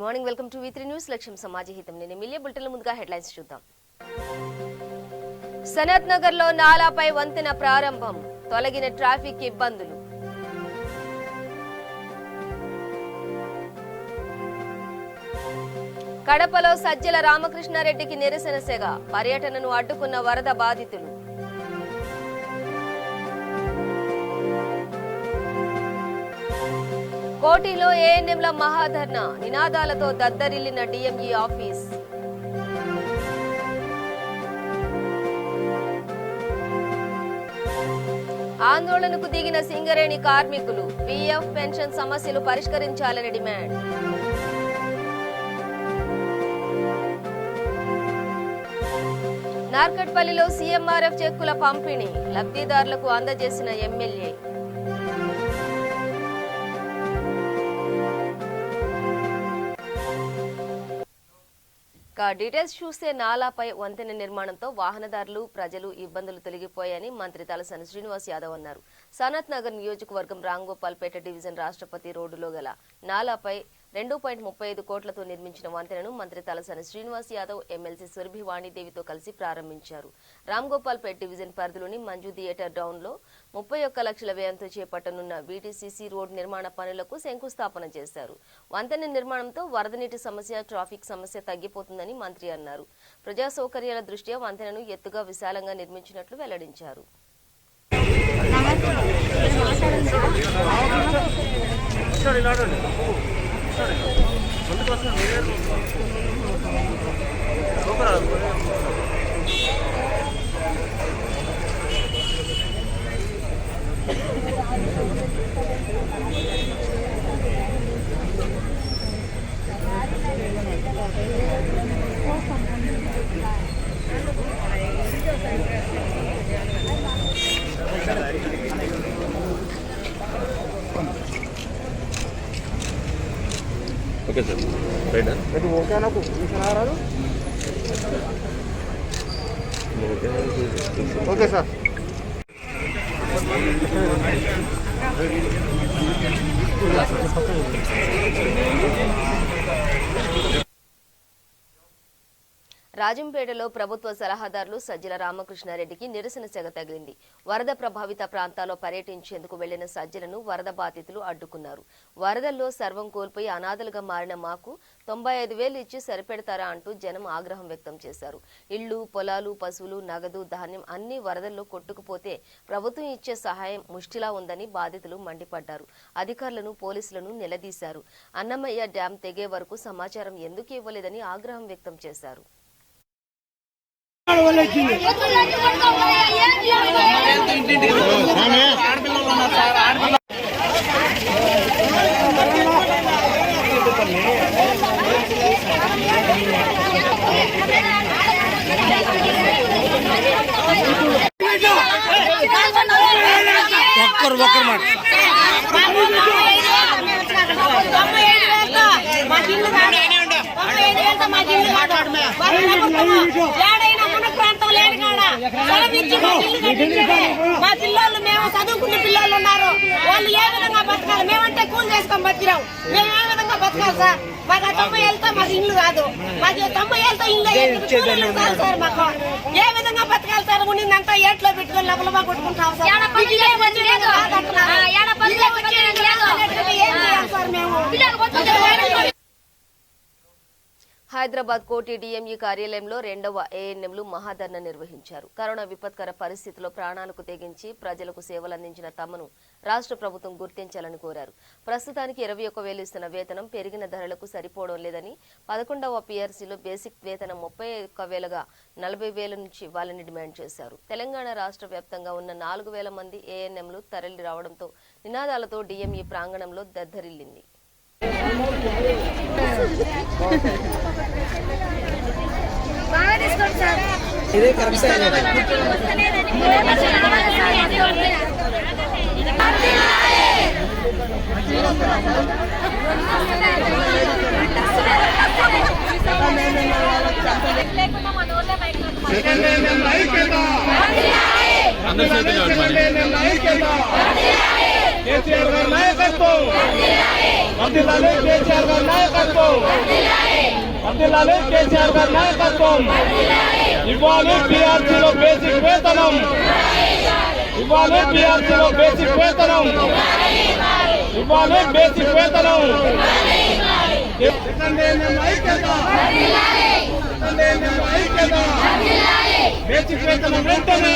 Morning welcome to V3 news. లక్ష్యం సమాజహితం. నేను Millia bulletin ముందుగా హెడ్లైన్స్ చూద్దాం. సనత్ నగర్ లో నాలాపై వంతెన ప్రారంభం, తొలగిన ట్రాఫిక్ ఇబ్బందులు. కడపలో సజ్జల రామకృష్ణారెడ్డికి నిరసన సెగ, పర్యటనను అడ్డుకున్న వరద బాధితులు. కోటిలో ఏఎన్ఎంల మహాధర్నా, నినాదాలతో దద్దరిల్లిన డిఎంఈ ఆఫీస్. ఆందోళనకు దిగిన సింగరేణి కార్మికులు, పీఎఫ్ పెన్షన్ సమస్యలు పరిష్కరించాలని డిమాండ్. నార్కట్పల్లిలో సీఎంఆర్ఎఫ్ చెక్కుల పంపిణీ, లబ్ధిదారులకు అందజేసిన ఎమ్మెల్యే. డీటెయిల్స్ చూస్తే నాలాపై వంతెన నిర్మాణంతో వాహనదారులు, ప్రజలు ఇబ్బందులు తొలగిపోయాయని మంత్రి తలసాని శ్రీనివాస్ యాదవ్ అన్నారు. సనత్ నగర్ నియోజకవర్గం రాంగోపాల్పేట డివిజన్ రాష్ట్రపతి రోడ్డులో గల నాలాపై 2.35 కోట్లతో నిర్మించిన వంతెనను మంత్రి తలసాని శ్రీనివాస్ యాదవ్ ఎమ్మెల్సీ సురభి వాణిదేవితో కలిసి ప్రారంభించారు. రాంగోపాల్పేట డివిజన్ పరిధిలోని మంజు థియేటర్ డౌన్ లో 31 లక్షల వ్యయంతో చేపట్టనున్న వీటీసీసీ రోడ్ నిర్మాణ పనులకు శంకుస్థాపన చేశారు. వంతెన నిర్మాణంతో వరద నీటి సమస్య, ట్రాఫిక్ సమస్య తగ్గిపోతుందని మంత్రి అన్నారు. ప్రజా సౌకర్యాల దృష్ట్యా వంతెనను ఎత్తుగా విశాలంగా నిర్మించినట్లు వెల్లడించారు. ఓకే సార్, రైట్ ఓకే నాకు ఓకే సార్. రాజంపేటలో ప్రభుత్వ సలహాదారులు సజ్జల రామకృష్ణారెడ్డికి నిరసన సెగ తగిలింది. వరద ప్రభావిత ప్రాంతాల్లో పర్యటించేందుకు వెళ్లిన సజ్జలను వరద బాధితులు అడ్డుకున్నారు. వరదల్లో సర్వం కోల్పోయి అనాథలుగా మారిన మాకు 95,000 ఇచ్చి సరిపెడతారా అంటూ జనం ఆగ్రహం వ్యక్తం చేశారు. ఇళ్లు, పొలాలు, పశువులు, నగదు, ధాన్యం అన్ని వరదల్లో కొట్టుకుపోతే ప్రభుత్వం ఇచ్చే సహాయం ముష్టిలా ఉందని బాధితులు మండిపడ్డారు. అధికారులను, పోలీసులను నిలదీశారు. అన్నమయ్య డ్యాం తెగే వరకు సమాచారం ఎందుకు ఇవ్వలేదని ఆగ్రహం వ్యక్తం చేశారు. మా పిల్లలు, మేము చదువుకునే పిల్లలు ఉన్నారు, వాళ్ళు ఏ విధంగా బతకాలి? మేమంటే కూలి చేసుకొని బతికిరాం, మేము ఏ విధంగా బతకాలి సార్? మాకు 90 ఏళ్ళతో మాకు ఇల్లు కాదు, మాకు 90 ఏళ్ళతో ఇల్లు కాదు సార్. మాకు ఏ విధంగా బతకాలి సార్? ఉండిందంతా ఏట్లో పెట్టుకొని లబలబా కొట్టుకుంటాం సార్. ఏం చేయాలి సార్ మేము? హైదరాబాద్ కోటి డిఎంఈ కార్యాలయంలో 2వ ఏఎన్ఎంలు మహాధర్నా నిర్వహించారు. కరోనా విపత్కర పరిస్థితిలో ప్రాణాలకు తెగించి ప్రజలకు సేవలందించిన తమను రాష్ట్ర ప్రభుత్వం గుర్తించాలని కోరారు. ప్రస్తుతానికి 21,000 ఇస్తున్న వేతనం పెరిగిన ధరలకు సరిపోవడం లేదని, 11వ పీఆర్సీలో బేసిక్ వేతనం 31,000గా 40,000 నుంచి ఇవ్వాలని డిమాండ్ చేశారు. తెలంగాణ రాష్ట్ర వ్యాప్తంగా ఉన్న 4,000 మంది ఏఎన్ఎంలు తరలి రావడంతో నినాదాలతో డిఎంఈ ప్రాంగణంలో దద్దరిల్లింది. అందరి కేసీఆర్ గారి నాయకత్వం వర్ధిల్లాలి, కేసీఆర్ గారి నాయకత్వం వర్ధిల్లాలి, కేసీఆర్ గారి నాయకత్వం. ఇవ్వాలి పీఆర్సీలో బేసిక్ వేతనం, ఇవ్వాలి పీఆర్సీలో బేసిక్ వేతనం, ఇవ్వాలి బేసిక్ వేతనం. బేసిక్ వేతనం వెంటనే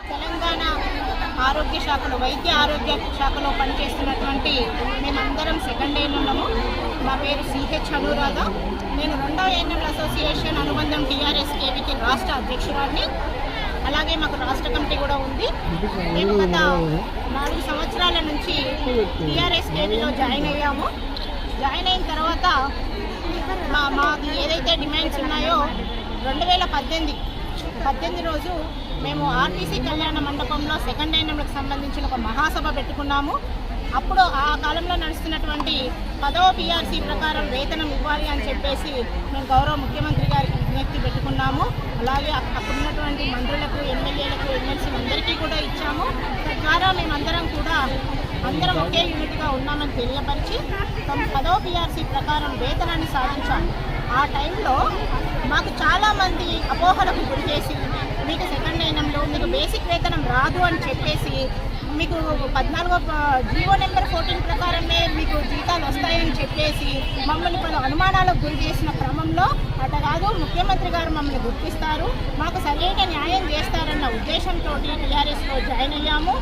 తెలంగాణ ఆరోగ్య శాఖలో వైద్య ఆరోగ్య శాఖలో పనిచేస్తున్నటువంటి మేమందరం సెకండ్ ఏఎన్ఎంలము. నా పేరు సిహెచ్ అనురాధ. నేను 2వ ఏఎన్ఎంల అసోసియేషన్ అనుబంధం టీఆర్ఎస్ కేవీకి రాష్ట్ర అధ్యక్షురాలిని. అలాగే మాకు రాష్ట్ర కమిటీ కూడా ఉంది. మేము గత 4 సంవత్సరాల నుంచి టీఆర్ఎస్ కేవీలో జాయిన్ అయ్యాము. జాయిన్ అయిన తర్వాత మాది ఏదైతే డిమాండ్స్ ఉన్నాయో 2018 రోజు మేము ఆర్టీసీ కళ్యాణ మండపంలో సెకండ్ ఏఎన్ఎంలకు సంబంధించిన ఒక మహాసభ పెట్టుకున్నాము. అప్పుడు ఆ కాలంలో నడుస్తున్నటువంటి 10వ పీఆర్సీ ప్రకారం వేతనం ఇవ్వాలి అని చెప్పేసి మేము గౌరవ ముఖ్యమంత్రి గారికి విజ్ఞప్తి పెట్టుకున్నాము. అలాగే అప్పుడున్నటువంటి మంత్రులకు, ఎమ్మెల్యేలకు, ఎమ్మెల్సీ అందరికీ కూడా ఇచ్చాము. తద్వారా మేమందరం కూడా అందరం ఒకే యూనిట్గా ఉన్నామని తెలియపరిచి 10వ పీఆర్సీ ప్రకారం వేతనాన్ని సాధించాము. ఆ టైంలో మాకు చాలామంది అపోహలకు గురి చేసి మీకు సెకండ్ ఏఎన్ఎంలో మీకు బేసిక్ వేతనం రాదు అని చెప్పేసి మీకు 14వ జీవో నెంబర్ 14 ప్రకారమే మీకు జీతాలు వస్తాయని చెప్పేసి మమ్మల్ని పలు అనుమానాలకు గురి చేసిన క్రమంలో అట కాదు, ముఖ్యమంత్రి గారు మమ్మల్ని గుర్తిస్తారు, మాకు సరైన న్యాయం చేస్తారన్న ఉద్దేశంతో టీఆర్ఎస్లో జాయిన్ అయ్యాము.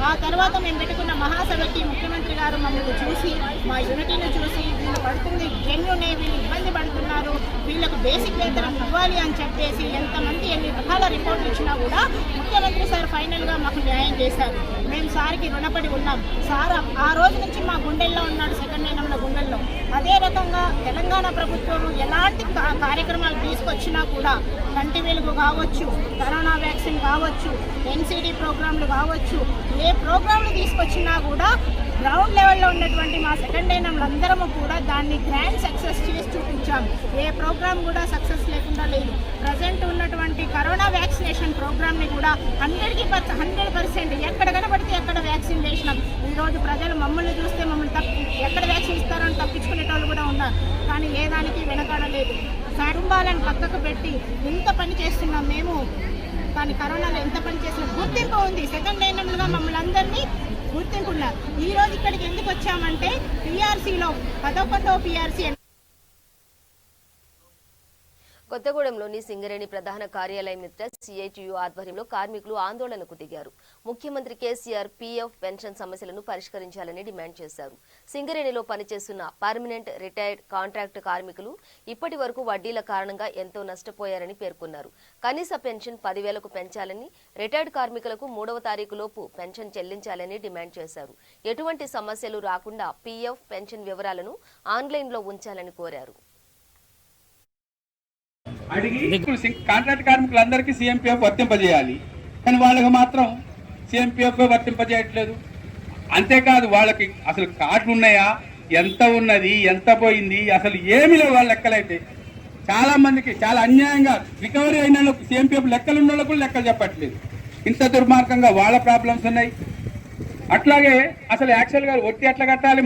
ఆ తర్వాత మేము పెట్టుకున్న మహాసభకి ముఖ్యమంత్రి గారు మమ్మల్ని చూసి, మా యూనిటీని చూసి, వీళ్ళు పడుతుంది జెన్యునే, వీళ్ళు ఇబ్బంది పడుతున్నారు, వీళ్ళకు బేసిక్ వేతనం ఇవ్వాలి అని చెప్పేసి ఎంతమంది ఎన్ని రకాల రిపోర్ట్లు ఇచ్చినా కూడా ముఖ్యమంత్రి సార్ ఫైనల్గా మాకు న్యాయం చేశారు. మేము సార్కి రుణపడి ఉన్నాం. సార్ ఆ రోజు నుంచి మా గుండెల్లో ఉన్నాడు, సెకండ్ ఏఎన్ఎంల గుండెల్లో. అదే రకంగా తెలంగాణ ప్రభుత్వం ఎలాంటి కార్యక్రమాలు తీసుకొచ్చినా కూడా కంటి వెలుగు కావచ్చు, కరోనా వ్యాక్సిన్ కావచ్చు, ఎన్సీడీ ప్రోగ్రాంలు కావచ్చు, ఏ ప్రోగ్రాంలు తీసుకొచ్చినా కూడా గ్రౌండ్ లెవెల్లో ఉన్నటువంటి మా సెకండ్ ఏఎన్ఎంలందరము కూడా దాన్ని గ్రాండ్ సక్సెస్ చేసి చూపించాం. ఏ ప్రోగ్రామ్ కూడా సక్సెస్ లేకుండా లేదు. ప్రజెంట్ ఉన్నటువంటి కరోనా వ్యాక్సినేషన్ ప్రోగ్రామ్ని కూడా 100% ఎక్కడ కనబడితే ఎక్కడ వ్యాక్సిన్ చేసినాం. ఈరోజు ప్రజలు మమ్మల్ని చూస్తే మమ్మల్ని ఎక్కడ వ్యాక్సిన్ ఇస్తారని తప్పించుకునేటోళ్ళు కూడా ఉన్నారు. కానీ ఏ దానికి వెనకాడలేదు. కుటుంబాలను పక్కకు పెట్టి ఎంత పని చేస్తున్నాం మేము. కానీ కరోనాలో ఎంత పని చేసినా గుర్తింపు ఉంది. సెకండ్ ఏఎన్ఎంలుగా మమ్మల్ని అందరినీ గుర్తింపున్నారు. ఈ రోజు ఇక్కడికి ఎందుకు వచ్చామంటే పీఆర్సీలో 11వ పీఆర్సీ కొత్తగూడెంలోని సింగరేణి ప్రధాన కార్యాలయం ఎదుట సిఐటియు ఆధ్వర్యంలో కార్మికులు ఆందోళనకు దిగారు. ముఖ్యమంత్రి కేసీఆర్ పీఎఫ్ పెన్షన్ సమస్యలను పరిష్కరించాలని డిమాండ్ చేశారు. సింగరేణిలో పనిచేస్తున్న పర్మనెంట్, రిటైర్డ్, కాంట్రాక్ట్ కార్మికులు ఇప్పటి వరకు వడ్డీల కారణంగా ఎంతో నష్టపోయారని పేర్కొన్నారు. కనీస పెన్షన్ 10,000కు పెంచాలని, రిటైర్డ్ కార్మికులకు 3వ తారీఖులోపు పెన్షన్ చెల్లించాలని డిమాండ్ చేశారు. ఎటువంటి సమస్యలు రాకుండా పీఎఫ్ పెన్షన్ వివరాలను ఆన్లైన్లో ఉంచాలని కోరారు. అడిగి కాంట్రాక్ట్ కార్మికులందరికీ సీఎంపీఎఫ్ వర్తింపజేయాలి, కానీ వాళ్ళకి మాత్రం సీఎంపీఎఫ్ వర్తింపజేయట్లేదు. అంతేకాదు వాళ్ళకి అసలు కార్డులు ఉన్నాయా, ఎంత ఉన్నది, ఎంత పోయింది, అసలు ఏమి లేవు వాళ్ళ లెక్కలైతే. చాలా మందికి చాలా అన్యాయంగా రికవరీ అయిన వాళ్ళకు సీఎంపీఎఫ్ లెక్కలు ఉన్న వాళ్ళకు లెక్కలు చెప్పట్లేదు. ఇంత దుర్మార్గంగా వాళ్ళ ప్రాబ్లమ్స్ ఉన్నాయి. అట్లాగే అసలు యాక్చువల్గా వడ్డీ ఎట్లా కట్టాలి,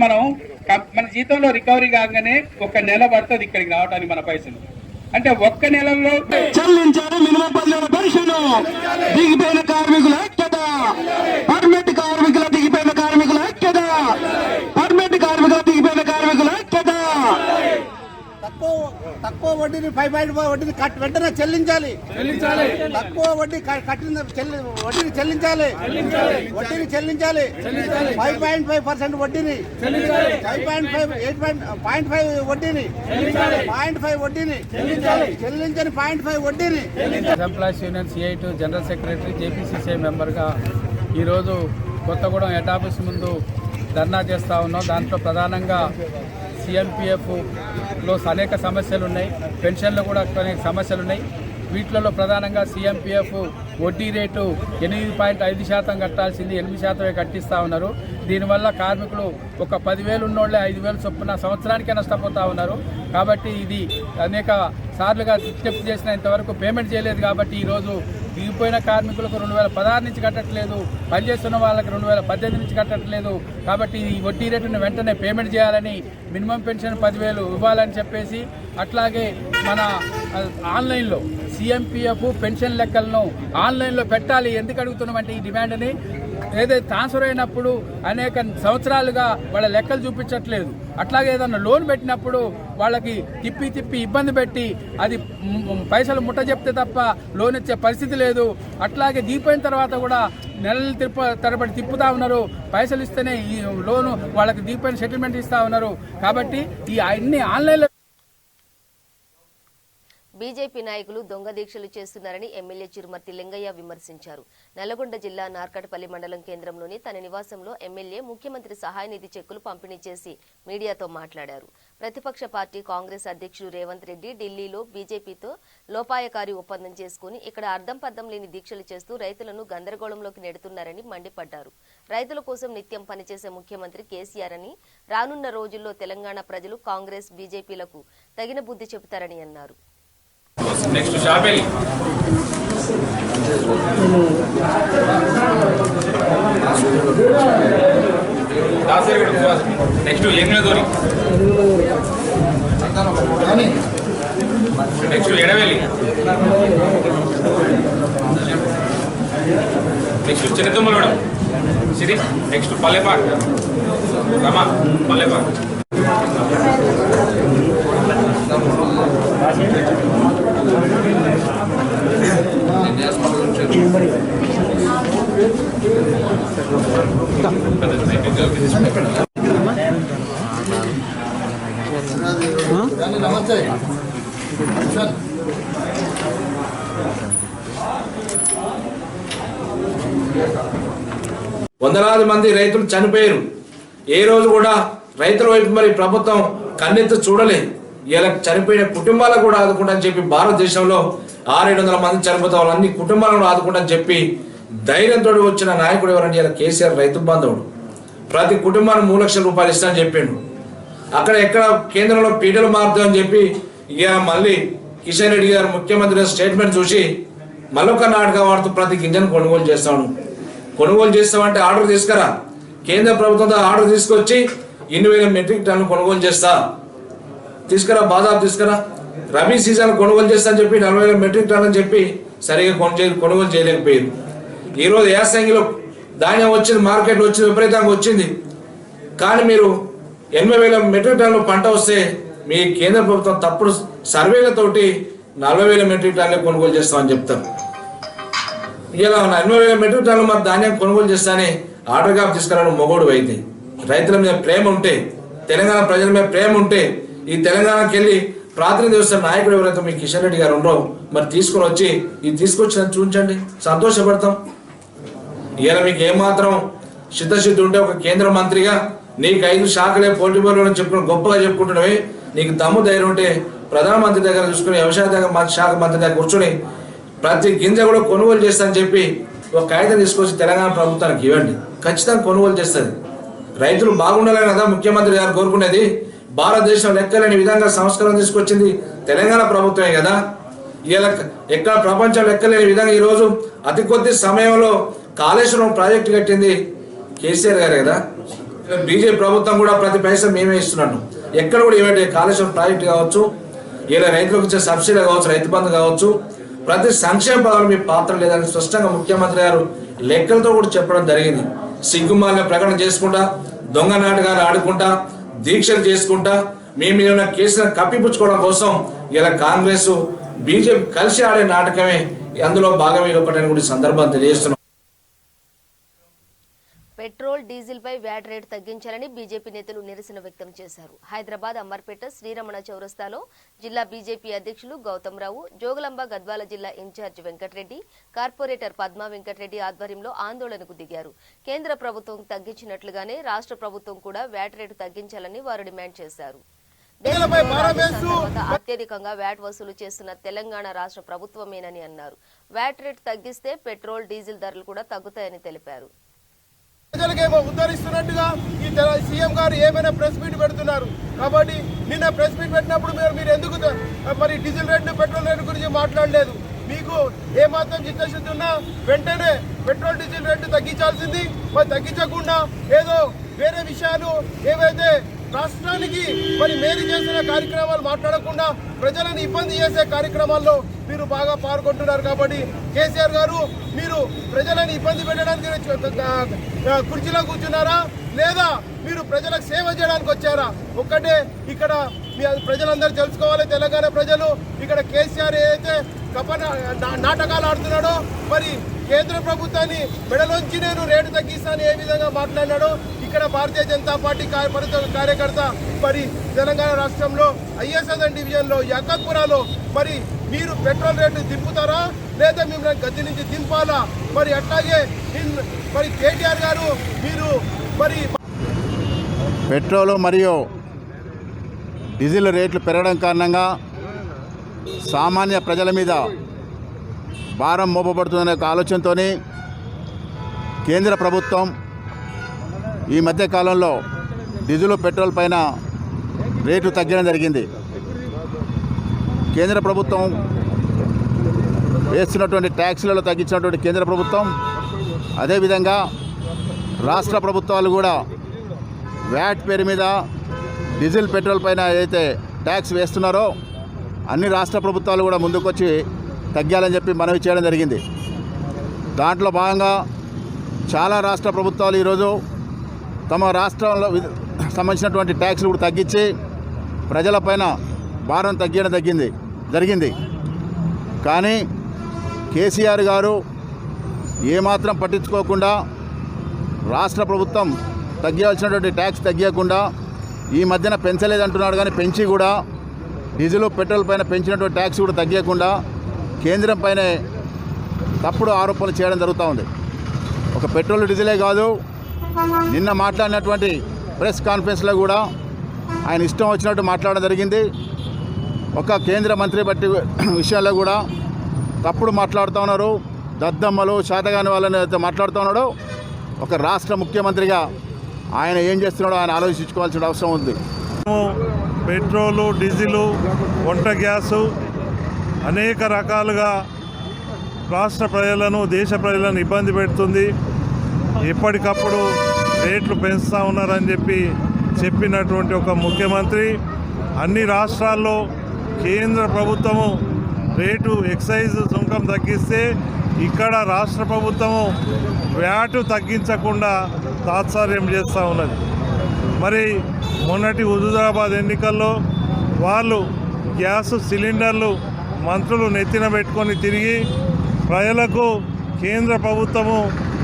మన జీతంలో రికవరీ కాగానే 1 నెల పడుతుంది ఇక్కడికి రావడానికి మన పైసలు. అంటే 1 నెలలో చెల్లించారు మినిమం 10,000 పెన్షన్. దిగిపోయిన కార్మికుల ఐక్యత, పర్మనెంట్ కార్మికుల దిగిపోయిన కార్మికుల ఐక్యత, పర్మనెంట్ కార్మికుల దిగిపోయిన కార్మికుల ఐక్యత. తక్కువ వడ్డీని 5.5 వడ్డీని వెంటనే చెల్లించాలి. తక్కువ వడ్డీ కట్టిన వడ్డీని చెల్లించాలి. 5.5% వడ్డీని, 5.5 వడ్డీని, 0.5 వడ్డీని చెల్లించని 0.5 వడ్డీని. Employees union CITU general secretary, JPCC మెంబర్గా ఈరోజు కొత్తగూడెం హెడ్ ఆఫీస్ ముందు ధర్నా చేస్తూ ఉన్నాం. దాంట్లో ప్రధానంగా సిఎంపీఎఫ్లో అనేక సమస్యలు ఉన్నాయి, పెన్షన్లో కూడా అనేక సమస్యలు ఉన్నాయి. వీటిలలో ప్రధానంగా సిఎంపీఎఫ్ వడ్డీ రేటు 8.5% కట్టాల్సింది 8% కట్టిస్తూ ఉన్నారు. దీనివల్ల కార్మికులు ఒక 10,000 ఉన్నోళ్ళే 5,000 చొప్పున సంవత్సరానికే నష్టపోతూ ఉన్నారు. కాబట్టి ఇది అనేక సార్లుగా విజ్ఞప్తి చేసిన ఇంతవరకు పేమెంట్ చేయలేదు. కాబట్టి ఈరోజు దిగిపోయిన కార్మికులకు 2016 నుంచి కట్టట్లేదు, పనిచేస్తున్న వాళ్ళకి 2018 నుంచి కట్టట్లేదు. కాబట్టి ఈ వడ్డీ రేటును వెంటనే పేమెంట్ చేయాలని, మినిమం పెన్షన్ 10,000 ఇవ్వాలని చెప్పేసి, అట్లాగే మన ఆన్లైన్లో CMPF పెన్షన్ లెక్కలను ఆన్లైన్లో పెట్టాలి. ఎందుకు అడుగుతున్నామంటే ఈ డిమాండ్ని ఏదైతే ట్రాన్స్ఫర్ అయినప్పుడు అనేక సంవత్సరాలుగా వాళ్ళ లెక్కలు చూపించట్లేదు. అట్లాగే ఏదన్నా లోన్ పెట్టినప్పుడు వాళ్ళకి తిప్పి ఇబ్బంది పెట్టి అది పైసలు ముట్ట చెప్తే తప్ప లోన్ ఇచ్చే పరిస్థితి లేదు. అట్లాగే దిగిపోయిన తర్వాత కూడా నెలలు తరబడి తిప్పుతా ఉన్నారు. పైసలు ఇస్తేనే ఈ లోను వాళ్ళకి దిగిపోయిన సెటిల్మెంట్ ఇస్తా ఉన్నారు. కాబట్టి ఈ అన్ని ఆన్లైన్లో బీజేపీ నాయకులు దొంగ దీక్షలు చేస్తున్నారని ఎమ్మెల్యే చిరుమర్తి లింగయ్య విమర్శించారు. నల్లగొండ జిల్లా నార్కట్పల్లి మండలం కేంద్రంలోని తన నివాసంలో ఎమ్మెల్యే ముఖ్యమంత్రి సహాయ నిధి చెక్కులు పంపిణీ చేసి మీడియాతో మాట్లాడారు. ప్రతిపక్ష పార్టీ కాంగ్రెస్ అధ్యక్షుడు రేవంత్ రెడ్డి ఢిల్లీలో బీజేపీతో లోపాయకారి ఒప్పందం చేసుకుని ఇక్కడ అర్థం పర్థం లేని దీక్షలు చేస్తూ రైతులను గందరగోళంలోకి నెడుతున్నారని మండిపడ్డారు. రైతుల కోసం నిత్యం పనిచేసే ముఖ్యమంత్రి కేసీఆర్ అని, రానున్న రోజుల్లో తెలంగాణ ప్రజలు కాంగ్రెస్ బీజేపీలకు తగిన బుద్ధి చెబుతారని అన్నారు. Next షాబెలి next ఎంగళదోరి next Edaveli next చిన్నతుమ్మలగూడెం సిరి నెక్స్ట్ పల్లెపాక్ రమా పల్లెపాక్ వందలాది మంది రైతులు చనిపోయారు. ఏ రోజు కూడా రైతుల వైపు మరి ప్రభుత్వం కన్నెత్తి చూడలేదు. ఇలా చనిపోయిన కుటుంబాలకు కూడా ఆదుకుంటామని చెప్పి భారతదేశంలో 600-700 మంది చనిపోతే వాళ్ళన్ని కుటుంబాలను ఆదుకుంటామని చెప్పి ధైర్యంతో వచ్చిన నాయకుడు ఎవరంటే ఇలా కేసీఆర్ రైతు బాంధవుడు. ప్రతి కుటుంబానికి 3 లక్షల రూపాయలు ఇస్తానని చెప్పిండు. అక్కడ ఎక్కడ కేంద్రంలో పీటలు మారుతామని చెప్పి ఇక మళ్ళీ కిషన్ రెడ్డి గారు ముఖ్యమంత్రి స్టేట్మెంట్ చూసి మళ్ళొక నాటకం వాడుతూ ప్రతి గింజను కొనుగోలు చేస్తాను. కొనుగోలు చేస్తామంటే ఆర్డర్ తీసుకురా, కేంద్ర ప్రభుత్వంతో ఆర్డర్ తీసుకొచ్చి 2,000 మెట్రిక్ టన్ను కొనుగోలు చేస్తా, తీసుకురా, బాదాపు తీసుకురా. రబీ సీజన్ కొనుగోలు చేస్తా అని చెప్పి 40,000 మెట్రిక్ టన్ అని చెప్పి సరిగా కొనుగోలు చేయలేకపోయారు. ఈరోజు యాసంగిలో ధాన్యం వచ్చింది, మార్కెట్ వచ్చింది, విపరీతంగా వచ్చింది. కానీ మీరు 80,000 మెట్రిక్ టన్నులు పంట వస్తే మీ కేంద్ర ప్రభుత్వం తప్పుడు సర్వేలతోటి 40,000 మెట్రిక్ టన్నులు కొనుగోలు చేస్తామని చెప్తారు. ఇలా 80,000 మెట్రిక్ టన్నులు మరి ధాన్యం కొనుగోలు చేస్తానే ఆర్డర్గా తీసుకురావడం మొగోడు అయితే, రైతుల మీద ప్రేమ ఉంటే, తెలంగాణ ప్రజల మీద ప్రేమ ఉంటే ఈ తెలంగాణకి వెళ్ళి ప్రాతినిధ్యం వస్తున్న నాయకుడు ఎవరైతే మీ కిషన్ రెడ్డి గారు ఉండరో మరి తీసుకొని వచ్చి ఇది తీసుకొచ్చిన చూపించండి, సంతోషపడతాం. ఇలా మీకు ఏమాత్రం సిద్ధశుద్ధి ఉంటే ఒక కేంద్ర మంత్రిగా నీకు 5 శాఖలే పోటీ బోర్డు చెప్పుకుని గొప్పగా చెప్పుకుంటున్నవి, నీకు దమ్ము ధైర్యం ఉంటే ప్రధానమంత్రి దగ్గర చూసుకుని వ్యవసాయ శాఖ మంత్రి దగ్గర కూర్చొని ప్రతి గింజ కూడా కొనుగోలు చేస్తానని చెప్పి ఒక కాగితం తీసుకొచ్చి తెలంగాణ ప్రభుత్వానికి ఇవ్వండి, ఖచ్చితంగా కొనుగోలు చేస్తుంది. రైతులు బాగుండాలని కదా ముఖ్యమంత్రి గారు కోరుకునేది. భారతదేశం లెక్కలేని విధంగా సంస్కరణ తీసుకొచ్చింది తెలంగాణ ప్రభుత్వమే కదా. ఇలా ఎక్కడ ప్రపంచం లెక్కలేని విధంగా ఈరోజు అతి కొద్ది సమయంలో కాళేశ్వరం ప్రాజెక్టు కట్టింది కేసీఆర్ గారే కదా. బీజేపీ ప్రభుత్వం కూడా ప్రతి పైసా మేమే ఇస్తున్నాను. ఎక్కడ కూడా ఏమంటే కాళేశ్వరం ప్రాజెక్టు కావచ్చు, ఇలా రైతులకు ఇచ్చే సబ్సిడీ కావచ్చు, రైతు బంధు కావచ్చు, ప్రతి సంక్షేమ పదాలు మీ పాత్ర లేదని స్పష్టంగా ముఖ్యమంత్రి గారు లెక్కలతో కూడా చెప్పడం జరిగింది. సిగ్గుమాలిన ప్రకటన చేసుకుంటా, దొంగ నాటకాలు ఆడుకుంటా, దీక్షలు చేసుకుంటా మీ మీద ఉన్న కేసులను కప్పిపుచ్చుకోవడం కోసం ఇలా కాంగ్రెస్ బీజేపీ కలిసి ఆడే నాటకమే అందులో భాగమే ఒకటని కూడా సందర్భం తెలియజేస్తున్నాం. పెట్రోల్, డీజిల్ పై వ్యాట్ రేటు తగ్గించాలని బీజేపీ నేతలు నిరసన వ్యక్తం చేశారు. హైదరాబాద్ అమర్పేట శ్రీరమణ చౌరస్తాలో జిల్లా బీజేపీ అధ్యక్షులు గౌతమ్రావు, జోగులాంబ గద్వాల జిల్లా ఇన్ఛార్జ్ వెంకటరెడ్డి, కార్పొరేటర్ పద్మా వెంకటరెడ్డి ఆధ్వర్యంలో ఆందోళనకు దిగారు. కేంద్ర ప్రభుత్వం తగ్గించినట్లుగానే రాష్ట్ర ప్రభుత్వం కూడా వ్యాట్ రేటు తగ్గించాలని వారు డిమాండ్ చేశారు. అత్యధికంగా వ్యాట్ వసూలు చేస్తున్న తెలంగాణ రాష్ట్ర ప్రభుత్వమేనని అన్నారు. వ్యాట్ రేట్ తగ్గిస్తే పెట్రోల్, డీజిల్ ధరలు కూడా తగ్గుతాయని తెలిపారు. ప్రజలకేమో ఉద్ధరిస్తున్నట్టుగా ఈ సీఎం గారు ఏమైనా ప్రెస్ మీట్ పెడుతున్నారు. కాబట్టి నిన్న ప్రెస్ మీట్ పెట్టినప్పుడు మీరు ఎందుకు మరి డీజిల్ రేటు, పెట్రోల్ రేటు గురించి మాట్లాడలేదు? మీకు ఏమాత్రం చిత్తశుద్ధి ఉన్నా వెంటనే పెట్రోల్, డీజిల్ రేటు తగ్గించాల్సింది. మరి తగ్గించకుండా ఏదో వేరే విషయాలు ఏవైతే రాష్ట్రానికి మరి మేలు చేసిన కార్యక్రమాలు మాట్లాడకుండా ప్రజలను ఇబ్బంది చేసే కార్యక్రమాల్లో మీరు బాగా పాల్గొంటున్నారు. కాబట్టి కేసీఆర్ గారు, మీరు ప్రజలను ఇబ్బంది పెట్టడానికి కుర్చీలో కూర్చున్నారా లేదా మీరు ప్రజలకు సేవ చేయడానికి వచ్చారా? ఒక్కటే ఇక్కడ మీ ప్రజలందరూ తెలుసుకోవాలి. తెలంగాణ ప్రజలు ఇక్కడ కేసీఆర్ ఏదైతే నాటకాలు ఆడుతున్నాడో, మరి కేంద్ర ప్రభుత్వాన్ని మెడలోంచి నేను రేటు తగ్గిస్తాను ఏ విధంగా మాట్లాడినాడో, ఇక్కడ భారతీయ జనతా పార్టీ కార్యకర్త మరి తెలంగాణ రాష్ట్రంలో ISS డివిజన్లో యాకత్పురాలో మరి మీరు పెట్రోల్ రేటు దింపుతారా లేదా మిమ్మల్ని గద్దె నుంచి దింపాలా? మరి అట్లాగే మరి కేటీఆర్ గారు మీరు మరి పెట్రోలు మరియు డీజిల్ రేట్లు పెరగడం కారణంగా సామాన్య ప్రజల మీద భారం మోపబడుతుందనే ఒక ఆలోచనతో కేంద్ర ప్రభుత్వం ఈ మధ్య కాలంలో డీజిల్, పెట్రోల్ పైన రేటు తగ్గడం జరిగింది. కేంద్ర ప్రభుత్వం వేస్తున్నటువంటి ట్యాక్సులలో తగ్గించినటువంటి కేంద్ర ప్రభుత్వం, అదేవిధంగా రాష్ట్ర ప్రభుత్వాలు కూడా వ్యాట్ పేరు మీద డీజిల్, పెట్రోల్ పైన ఏదైతే ట్యాక్స్ వేస్తున్నారో అన్ని రాష్ట్ర ప్రభుత్వాలు కూడా ముందుకొచ్చి తగ్గాలని చెప్పి మనవి చేయడం జరిగింది. దాంట్లో భాగంగా చాలా రాష్ట్ర ప్రభుత్వాలు ఈరోజు తమ రాష్ట్రంలో సంబంధించినటువంటి ట్యాక్స్లు కూడా తగ్గించి ప్రజలపైన భారం తగ్గడం జరిగింది. కానీ కేసీఆర్ గారు ఏమాత్రం పట్టించుకోకుండా రాష్ట్ర ప్రభుత్వం తగ్గాల్సినటువంటి ట్యాక్స్ తగ్గకుండా ఈ మధ్యన పెంచలేదంటున్నాడు. కానీ పెంచి కూడా డీజిల్, పెట్రోల్ పైన పెంచినటువంటి ట్యాక్స్ కూడా తగ్గకుండా కేంద్రం పైనే తప్పుడు ఆరోపణలు చేయడం జరుగుతూ ఉంది. ఒక పెట్రోల్, డీజిలే కాదు, నిన్న మాట్లాడినటువంటి ప్రెస్ కాన్ఫరెన్స్లో కూడా ఆయన ఇష్టం వచ్చినట్టు మాట్లాడడం జరిగింది. ఒక కేంద్ర మంత్రి బట్టి విషయాల్లో కూడా తప్పుడు మాట్లాడుతూ ఉన్నారు. దద్దమ్మలు, శాతగాని వాళ్ళని అయితే మాట్లాడుతూ ఉన్నాడో, ఒక రాష్ట్ర ముఖ్యమంత్రిగా ఆయన ఏం చేస్తున్నాడో ఆయన ఆలోచించుకోవాల్సిన అవసరం ఉంది. పెట్రోలు, డీజిలు, వంట గ్యాసు అనేక రకాలుగా రాష్ట్ర ప్రజలను, దేశ ప్రజలను ఇబ్బంది పెడుతుంది. ఎప్పటికప్పుడు రేట్లు పెంచుతూ ఉన్నారని చెప్పినటువంటి ఒక ముఖ్యమంత్రి అన్ని రాష్ట్రాల్లో కేంద్ర ప్రభుత్వము రేటు ఎక్సైజ్ సుంకం తగ్గిస్తే ఇక్కడ రాష్ట్ర ప్రభుత్వము వ్యాటు తగ్గించకుండా తాత్సార్యం చేస్తూ ఉన్నది. మరి మొన్నటి హుజూరాబాద్ ఎన్నికల్లో వాళ్ళు గ్యాస్ సిలిండర్లు మంత్రులు నెత్తిన పెట్టుకొని తిరిగి ప్రజలకు కేంద్ర ప్రభుత్వము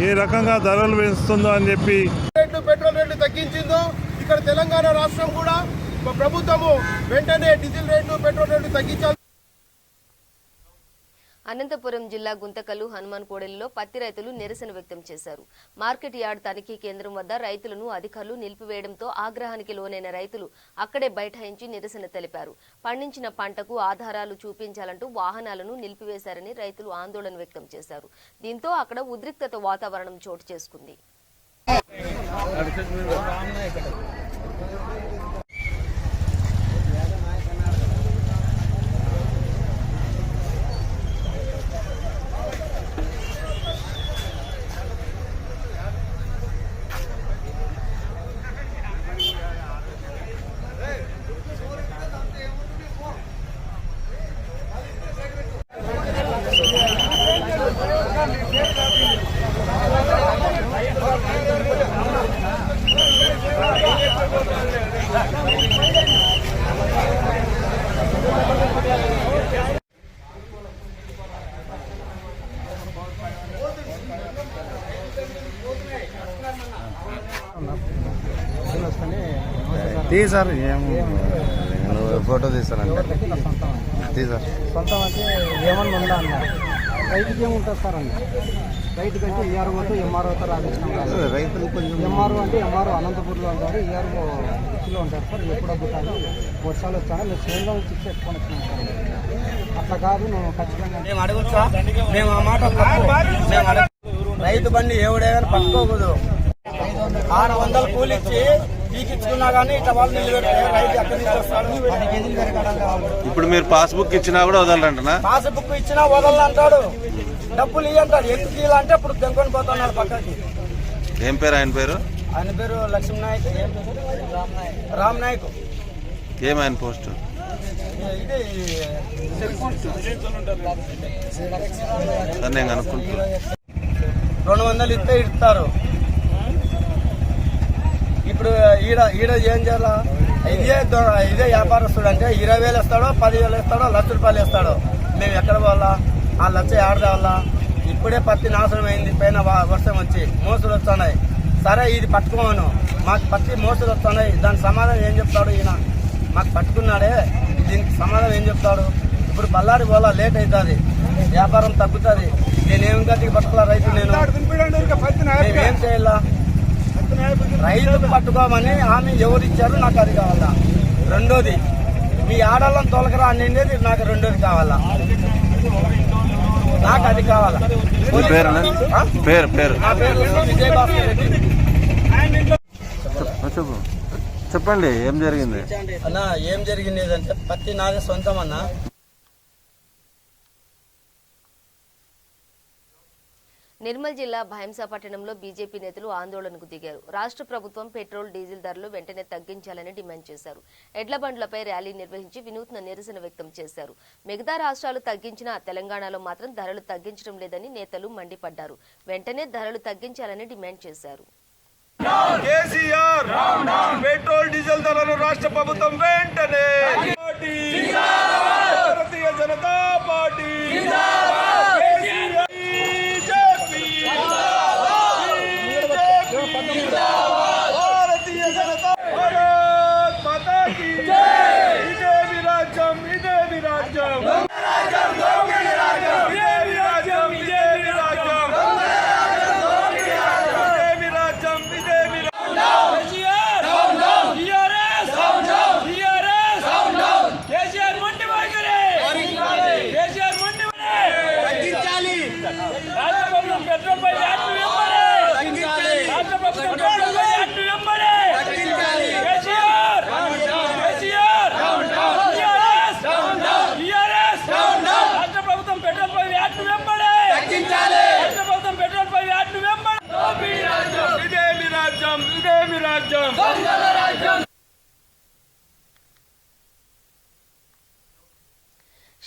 ఏ రకంగా ధరలు పెంచుతుందో అని చెప్పి పెట్రోల్ రేట్లు తగ్గించిందో, ఇక్కడ తెలంగాణ రాష్ట్రం కూడా ప్రభుత్వము వెంటనే డీజిల్ రేటు, పెట్రోల్ రేటు తగ్గించాలి. అనంతపురం జిల్లా గుంతకల్లు, హనుమాన్ కోడెలలో పత్తి రైతులు నిరసన వ్యక్తం చేశారు. మార్కెట్ యార్డ్ తనిఖీ కేంద్రం వద్ద రైతులను అధికారులు నిలిపివేయడంతో ఆగ్రహానికి లోనైన రైతులు అక్కడే బైఠాయించి నిరసన తెలిపారు. పండించిన పంటకు ఆధారాలు చూపించాలంటూ వాహనాలను నిలిపివేశారని రైతులు ఆందోళన వ్యక్తం చేశారు. దీంతో అక్కడ ఉద్రిక్తత వాతావరణం చోటు చేసుకుంది. సార్ ఫోటో తీస్తానంటే సార్ సొంతం అంటే ఏమన్నా ఉందా అన్నారు. రైతుకి ఏముంటుంది సార్ అండి, రైతు కంటే ఈఆర్ఓతో ఎంఆర్ఓతో రాసిస్తాం. రైతులు కొంచెం ఎంఆర్ఓ అంటే ఎంఆర్ఓ అనంతపూర్లో ఉంటారు, ఈఆర్ఓ పిచ్చిలో ఉంటారు సార్. ఎప్పుడు అబ్బుతారు వర్షాలు వచ్చాక మేము చేనులో చిక్స్ ఎక్కుకొని వచ్చినాం సార్. అట్లా కాదు, మేము ఖచ్చితంగా మేము అడగొచ్చా, మేము ఆ మాట రైతు బండి ఎవడేగాని పట్టుకోకూడదు. 600 కూలి ఇచ్చి పీకిచ్చుకున్నా కానీ ఇట్లా వాళ్ళు నిలబెట్టే రైతు ఎక్కడి నుంచి వస్తాడు? 10 కేజీలు పెరగడం కావాలి. ఇప్పుడు మీరు పాస్బుక్ ఇచ్చినా కూడా వదలంటనా? పాస్బుక్ ఇచ్చినా వదలంటాడు, డబ్బులు ఇవ్వంటాడు. ఎందుకు ఇవ్వాలంటే ఇప్పుడు దెంకొని పోతున్నాడు పక్కకి. ఏం పేరు ఆయన పేరు? ఆయన పేరు లక్ష్మీ నాయక్, రామ్ నాయక్. ఏమైనా పోస్ట్? ఇది నేను అనుకుంటున్నా 200 ఇస్తే ఇస్తారు. ఇప్పుడు ఈడ ఏం చేయాలా? ఇదే వ్యాపారస్తుడు అంటే 20,000 ఇస్తాడో, 10,000 ఇస్తాడో, ₹1,00,000 ఇస్తాడో. మేము ఎక్కడ పోవాలా? ఆ లక్ష ఆడదేవాలా? ఇప్పుడే పత్తి నాశనం అయింది, పైన వర్షం వచ్చి మోసులు వస్తున్నాయి. సరే ఇది పట్టుకోను, మాకు పత్తి మోసులు వస్తున్నాయి, దాని సమాధానం ఏం చెప్తాడు ఈయన? మాకు పట్టుకున్నాడే, దీనికి సమాధానం ఏం చెప్తాడు? ఇప్పుడు బళ్ళారి పోలా, లేట్ అవుతుంది, వ్యాపారం తగ్గుతుంది. నేనేం గట్టికి పట్టుకోవాలా రైతు? మేమేం చేయాలా? రైతుకు పట్టుకోమని హామీ ఎవరు ఇచ్చారు? నాకు అది కావాలా. రెండోది, మీ ఆడవాళ్ళని తొలకరా అనేది నాకు రెండోది కావాలా, నాకు అది కావాలా. నా పేరు విజయభాస్కర్ రెడ్డి. చెప్పండి, ఏం జరిగింది అన్నా? ఏం జరిగింది అంటే పత్తి నాదే సొంతం అన్నా. నిర్మల్ జిల్లా భైంసా పట్టణంలో బీజేపీ నేతలు ఆందోళనకు దిగారు. రాష్ట్ర ప్రభుత్వం పెట్రోల్, డీజిల్ ధరలు వెంటనే తగ్గించాలని డిమాండ్ చేశారు. ఎడ్ల బండ్లపై ర్యాలీ నిర్వహించి వినూత్న నిరసన వ్యక్తం చేశారు. మిగతా రాష్ట్రాలు తగ్గించినా తెలంగాణలో మాత్రం ధరలు తగ్గించడం లేదని నేతలు మండిపడ్డారు. వెంటనే ధరలు తగ్గించాలని డిమాండ్ చేశారు. పెట్రోల్, డీజిల్ ధరలు రాష్ట్ర ప్రభుత్వం వెంటనే. Bharatiya Janata Party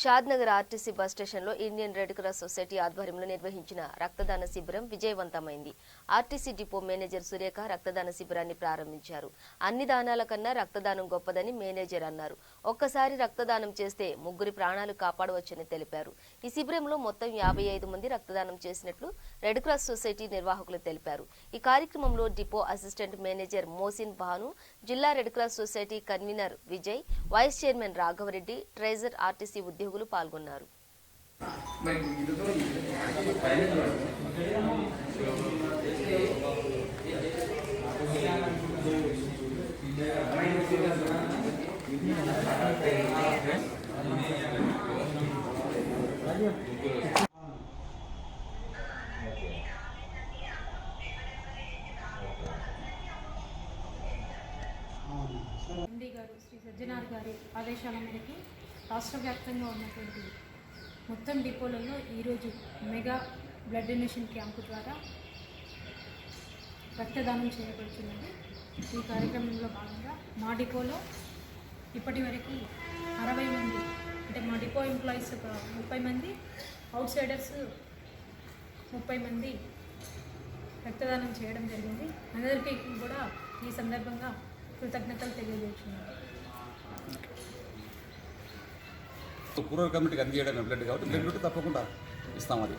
Shadnagar RTC bus స్టేషన్లో ఇండియన్ రెడ్ క్రాస్ సొసైటీ ఆధ్వర్యంలో నిర్వహించిన రక్తదాన శిబిరం విజయవంతమైంది. ఆర్టీసీ డిపో మేనేజర్ సురేఖ రక్తదాన శిబిరాన్ని ప్రారంభించారు. అన్ని దానాల కన్నా రక్తదానం గొప్పదని మేనేజర్ అన్నారు. ఒక్కసారి రక్తదానం చేస్తే 3 ప్రాణాలు కాపాడవచ్చని తెలిపారు. ఈ శిబిరంలో మొత్తం 55 మంది రక్తదానం చేసినట్లు రెడ్ క్రాస్ సొసైటీ నిర్వాహకులు తెలిపారు. ఈ కార్యక్రమంలో depot assistant manager Mohsin Bhanu, జిల్లా Red Cross Society convener Vijay, vice chairman Raghava Reddy, treasurer RTC ఉద్యోగులు పాల్గొన్నారు. ఎండి గారు శ్రీ సజ్జనార్ గారి ఆదేశాల మేరకు రాష్ట్ర వ్యాప్తంగా ఉన్నటువంటి మొత్తం డిపోలలో ఈరోజు మెగా బ్లడ్ డొనేషన్ క్యాంపు ద్వారా రక్తదానం చేయబడుతున్నది. ఈ కార్యక్రమంలో భాగంగా మా డిపోలో ఇప్పటి వరకు 60 మంది, అంటే మా డిపో ఎంప్లాయీస్ ఒక 30 మంది, అవుట్ సైడర్స్ 30 మంది రక్తదానం చేయడం జరిగింది. అందరికీ కూడా ఈ సందర్భంగా కృతజ్ఞతలు తెలియజేస్తున్నాను. రూరల్ కమ్యూనిటీకి అందజేయడం బ్లడ్ కాబట్టి బ్లడ్ ఉంటే తప్పకుండా ఇస్తాం. అది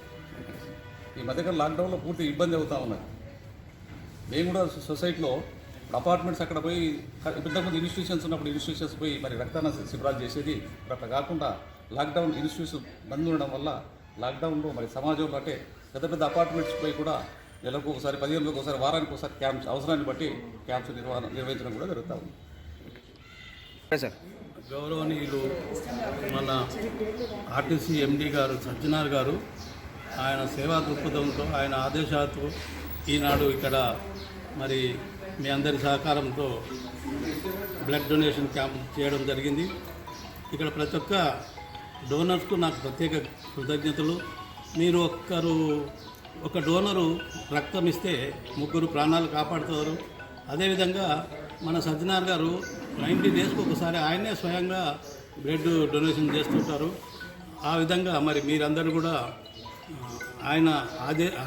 ఈ మధ్యకాలం లాక్డౌన్లో పూర్తి ఇబ్బంది అవుతూ ఉన్నది. మేము కూడా సొసైటీలో అపార్ట్మెంట్స్ అక్కడ పోయి ఇంతకుముందు ఇన్స్టిట్యూషన్స్ ఉన్నప్పుడు ఇన్స్టిట్యూషన్స్ పోయి మరి రక్తదాన శిబిరాలు చేసేది. అట్లా కాకుండా లాక్డౌన్ ఇన్స్టిట్యూషన్ బంద్ ఉండడం వల్ల లాక్డౌన్లో మరి సమాజంలో అంటే పెద్ద పెద్ద అపార్ట్మెంట్స్ పోయి కూడా నెలకు ఒకసారి 15 రోజులకు ఒకసారి వారానికి ఒకసారి క్యాంప్స్ అవసరాన్ని బట్టి క్యాంప్స్ నిర్వహించడం కూడా జరుగుతూ ఉంది. గౌరవనీయులు మన ఆర్టీసీ ఎండీ గారు సజ్జనార్ గారు ఆయన సేవా దృక్పథంతో ఆయన ఆదేశాలతో ఈనాడు ఇక్కడ మరి మీ అందరి సహకారంతో బ్లడ్ డొనేషన్ క్యాంప్ చేయడం జరిగింది. ఇక్కడ ప్రతి ఒక్క డోనర్స్కు నాకు ప్రత్యేక కృతజ్ఞతలు. మీరు ఒక డోనరు రక్తం ఇస్తే 3 ప్రాణాలు కాపాడుతారు. అదేవిధంగా మన సజ్జనార్ గారు 90 డేస్కి ఒకసారి ఆయనే స్వయంగా బ్లడ్ డొనేషన్ చేస్తుంటారు. ఆ విధంగా మరి మీరందరూ కూడా ఆయన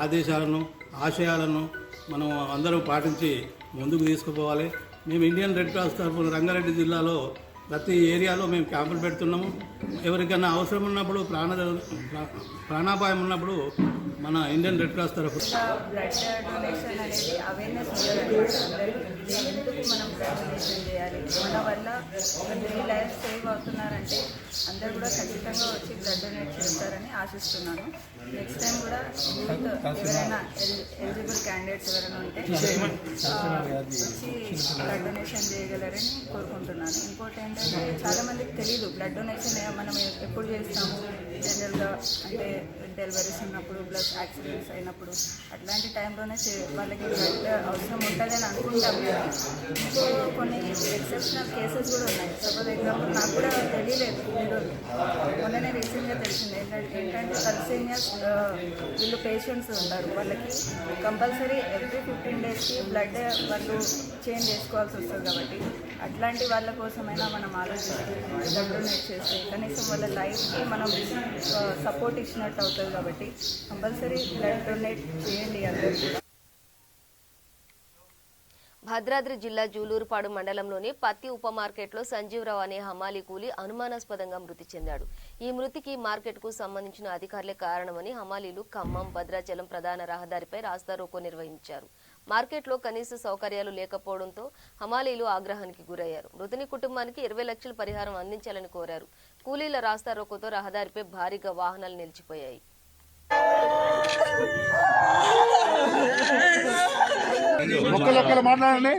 ఆదేశాలను ఆశయాలను మనం అందరూ పాటించి ముందుకు తీసుకుపోవాలి. మేము ఇండియన్ రెడ్ క్రాస్ తరఫున రంగారెడ్డి జిల్లాలో ప్రతి ఏరియాలో మేము క్యాంపులు పెడుతున్నాము. ఎవరికైనా అవసరం ఉన్నప్పుడు ప్రాణాపాయం ఉన్నప్పుడు మన ఇండియన్ రెడ్ క్రాస్ తరఫు బ్లడ్ డొనేషన్ అనేది అవేర్నెస్ ఉండదండి. అందరికీ ఎందుకు మనం బ్లడ్ డొనేషన్ చేయాలి, మన వల్ల 3 లైఫ్స్ సేవ్ అవుతున్నారంటే అందరు కూడా ఖచ్చితంగా వచ్చి బ్లడ్ డొనేట్ చేస్తారని ఆశిస్తున్నాను. నెక్స్ట్ టైం కూడా ఎవరైనా ఎలిజిబుల్ క్యాండిడేట్స్ ఎవరైనా ఉంటే వచ్చి బ్లడ్ డొనేషన్ చేయగలరని కోరుకుంటున్నాను. ఇంకోటి ఏంటంటే చాలామందికి తెలీదు బ్లడ్ డొనేషన్ మనం ఎప్పుడు చేస్తాము. జనరల్గా అంటే డెలివరీస్ ఉన్నప్పుడు, బ్లడ్ యాక్సిడెంట్స్ అయినప్పుడు అట్లాంటి టైంలోనే వాళ్ళకి బ్లడ్ అవసరం ఉంటుందని అనుకుంటాం. ఇంకో కొన్ని ఎక్సెప్షనల్ కేసెస్ కూడా ఉన్నాయి. సపోజ్ ఎగ్జాంపుల్ నాకు కూడా తెలియలేదు, మొన్ననే రీసెంట్గా తెలిసింది. ఏంటంటే తలసేమియాస్ వీళ్ళు పేషెంట్స్ ఉంటారు, వాళ్ళకి కంపల్సరీ ఎవ్రీ 15 డేస్కి బ్లడ్ వాళ్ళు చేంజ్ చేసుకోవాల్సి వస్తుంది. కాబట్టి అట్లాంటి వాళ్ళ కోసమైనా మనం ఆలోచిస్తే బ్లడ్ డొనేట్ చేస్తే కనీసం వాళ్ళ లైఫ్కి మనం సపోర్ట్ ఇచ్చినట్టు అవుతుంది. కాబట్టి కంపల్సరీ బ్లడ్ డొనేట్ చేయండి అందరూ కూడా. భద్రాద్రి జిల్లా జూలూరుపాడు మండలంలోని పత్తి ఉప మార్కెట్లో సంజీవరావు అనే హమాలీ కూలీ అనుమానాస్పదంగా మృతి చెందాడు. ఈ మృతికి మార్కెట్కు సంబంధించిన అధికారులే కారణమని హమాలీలు ఖమ్మం భద్రాచలం ప్రధాన రహదారిపై రాస్తారోకో నిర్వహించారు. మార్కెట్లో కనీస సౌకర్యాలు లేకపోవడంతో హమాలీలు ఆగ్రహానికి గురయ్యారు. మృతుని కుటుంబానికి 20 లక్షల పరిహారం అందించాలని కోరారు. కూలీల రాస్తారోకోతో రహదారిపై భారీగా వాహనాలు నిలిచిపోయాయి. మాట్లాడండి.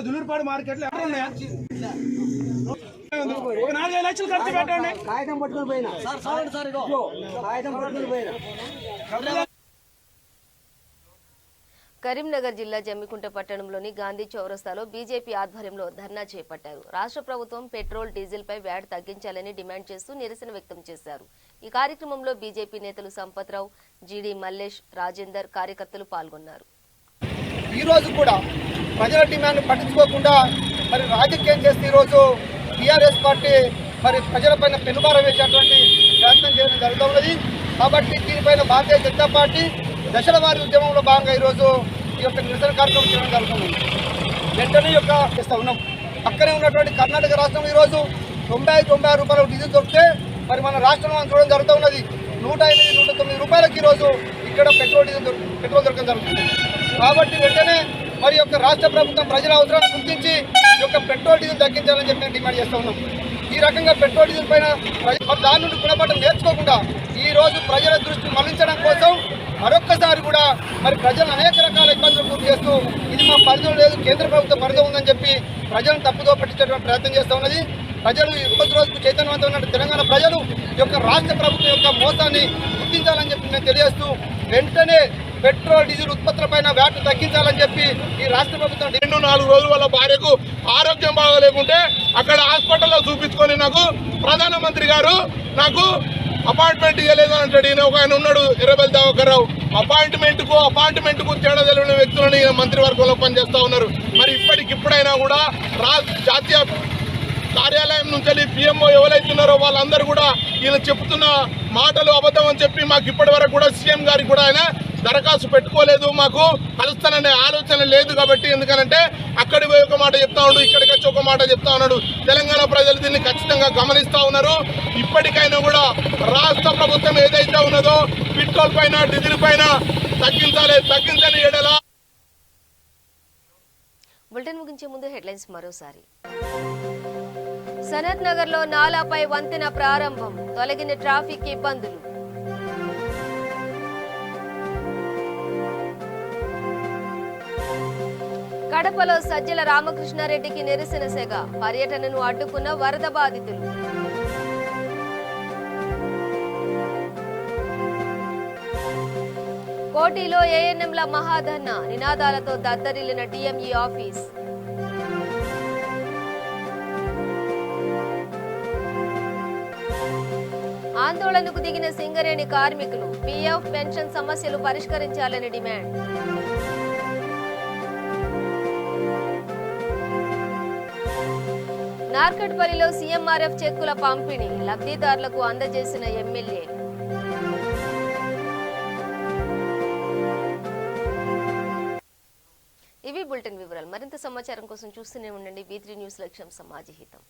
జులూరుపాడు మార్కెట్ లో ఉన్నాయా? 4-5 లక్షలు ఖర్చు పెట్టండి. కాగితం పట్టుకుని పోయినా కాగితం పట్టుకుని పోయినా. కరీంనగర్ జిల్లా జమ్మికుంట పట్టణంలోని గాంధీ చౌరస్తాలో బీజేపీ ఆధ్వర్యంలో ధర్నా చేపట్టారు. రాష్ట్ర ప్రభుత్వం పెట్రోల్, డీజిల్ పై వ్యాట్ తగ్గించాలని డిమాండ్ చేస్తూ నిరసన వ్యక్తం చేశారు. ఈ కార్యక్రమంలో బీజేపీ నేతలు సంపత్రావు, జీడీ మల్లేష్, రాజేందర్ కార్యకర్తలు పాల్గొన్నారు. ఈ రోజు కూడా ప్రజల డిమాండ్ పట్టించుకోకుండా మరి రాజకీయం చేస్తే ఈరోజు టీఆర్ఎస్ పార్టీ మరి ప్రజలపైన పెనుభారం వేసేటువంటి ప్రయత్నం చేయడం జరుగుతున్నది. కాబట్టి దీనిపైన భారతీయ జనతా పార్టీ దశల వారి ఉద్యమంలో భాగంగా ఈరోజు ఈ యొక్క నిరసన కార్యక్రమం చేయడం జరుగుతుంది. వెంటనే చేస్తూ ఉన్నాం. పక్కనే ఉన్నటువంటి కర్ణాటక రాష్ట్రంలో ఈరోజు 90-96 రూపాయలు డీజిల్ దొరికితే మరి మన రాష్ట్రంలో మనం చూడడం జరుగుతూ ఉన్నది 108-109 రూపాయలకి ఈరోజు ఇక్కడ పెట్రోల్ దొరకడం జరుగుతుంది. కాబట్టి వెంటనే మరి యొక్క రాష్ట్ర ప్రభుత్వం ప్రజల అవసరాలను గుర్తించి ఈ యొక్క పెట్రోల్ డీజిల్ తగ్గించాలని చెప్పి డిమాండ్ చేస్తూ ఉన్నాం. ఈ రకంగా పెట్రోల్ డీజిల్ పైన దాని నుండి గుణపాఠం నేర్చుకోకుండా ఈ రోజు ప్రజల దృష్టి మళ్లించడం కోసం మరొక్కసారి కూడా మరి ప్రజలు అనేక రకాల ఇబ్బందులు గురి చేస్తూ ఇది మా పరిధిలో లేదు, కేంద్ర ప్రభుత్వ పరిధి ఉందని చెప్పి ప్రజలను తప్పుదో పట్టించేటువంటి ప్రయత్నం చేస్తూ ఉన్నది. ప్రజలు ఈ రోజుకు చైతన్యవంతమైన తెలంగాణ ప్రజలు ఈ యొక్క రాష్ట్ర ప్రభుత్వం యొక్క మోసాన్ని గుర్తించాలని చెప్పి నేను తెలియజేస్తూ వెంటనే పెట్రోల్ డీజిల్ ఉత్పత్తులపైన వ్యాట్ తగ్గించాలని చెప్పి ఈ రాష్ట్ర ప్రభుత్వం 2-4 రోజులు వాళ్ళ భార్యకు ఆరోగ్యం బాగోలేకుంటే అక్కడ హాస్పిటల్లో చూపించుకొని నాకు ప్రధానమంత్రి గారు నాకు అపాయింట్మెంట్ ఇవ్వలేదు అంటాడు. ఈయన ఒక ఆయన ఉన్నాడు ఎర్రబెల్లి దవాకర్రావు, అపాయింట్మెంట్ కు తేడా తెలియని వ్యక్తులని మంత్రివర్గంలో పనిచేస్తూ ఉన్నారు. మరి ఇప్పటికిప్పుడైనా కూడా జాతీయ కార్యాలయం నుంచి పిఎంఓ ఎవరైతే ఉన్నారో వాళ్ళందరూ కూడా వీళ్ళు చెప్తున్న మాటలు అబద్ధం అని చెప్పి మాకు ఇప్పటి వరకు కూడా సీఎం గారికి కూడా ఆయన దరఖాస్తు పెట్టుకోలేదు, మాకు కలుస్తాననే ఆలోచన లేదు. కాబట్టి ఎందుకనంటే అక్కడికి పోయి ఒక మాట చెప్తా ఉన్నాడు, ఇక్కడికి వచ్చి ఒక మాట చెప్తా ఉన్నాడు. తెలంగాణ ప్రజలు దీన్ని ఖచ్చితంగా గమనిస్తూ ఉన్నారు. ఇప్పటికైనా కూడా రాష్ట్ర ప్రభుత్వం ఏదైతే ఉన్నదో పెట్రోల్ పైన డీజిల్ పైన తగ్గించని ఎడల. బులెటిన్ ముగించే ముందు హెడ్లైన్స్ మరోసారి. సనత్ నగర్ లో నాలాపై వంతెన ప్రారంభం, తొలగిన ట్రాఫిక్ ఇబ్బందులు. కడపలో సజ్జల రామకృష్ణారెడ్డికి నిరసన సెగ, పర్యటనను అడ్డుకున్న వరద బాధితులు. కోటిలో ఏఎన్ఎంల మహాధర్నా, నినాదాలతో దద్దరిల్లిన డిఎంఈ ఆఫీస్. ఆందోళనకు దిగిన సింగరేణి కార్మికులు, పీఎఫ్ పెన్షన్ సమస్యలు పరిష్కరించాలని డిమాండ్. నార్కట్పల్లిలో సీఎంఆర్ఎఫ్ చెక్కుల పంపిణీ, లబ్ధిదారులకు అందజేసిన ఎమ్మెల్యే. ఇవి బులెటిన్ వివరాలు. మరింత సమాచారం కోసం చూస్తూనే ఉండండి V3 న్యూస్, లక్ష్యం సమాజ హితం.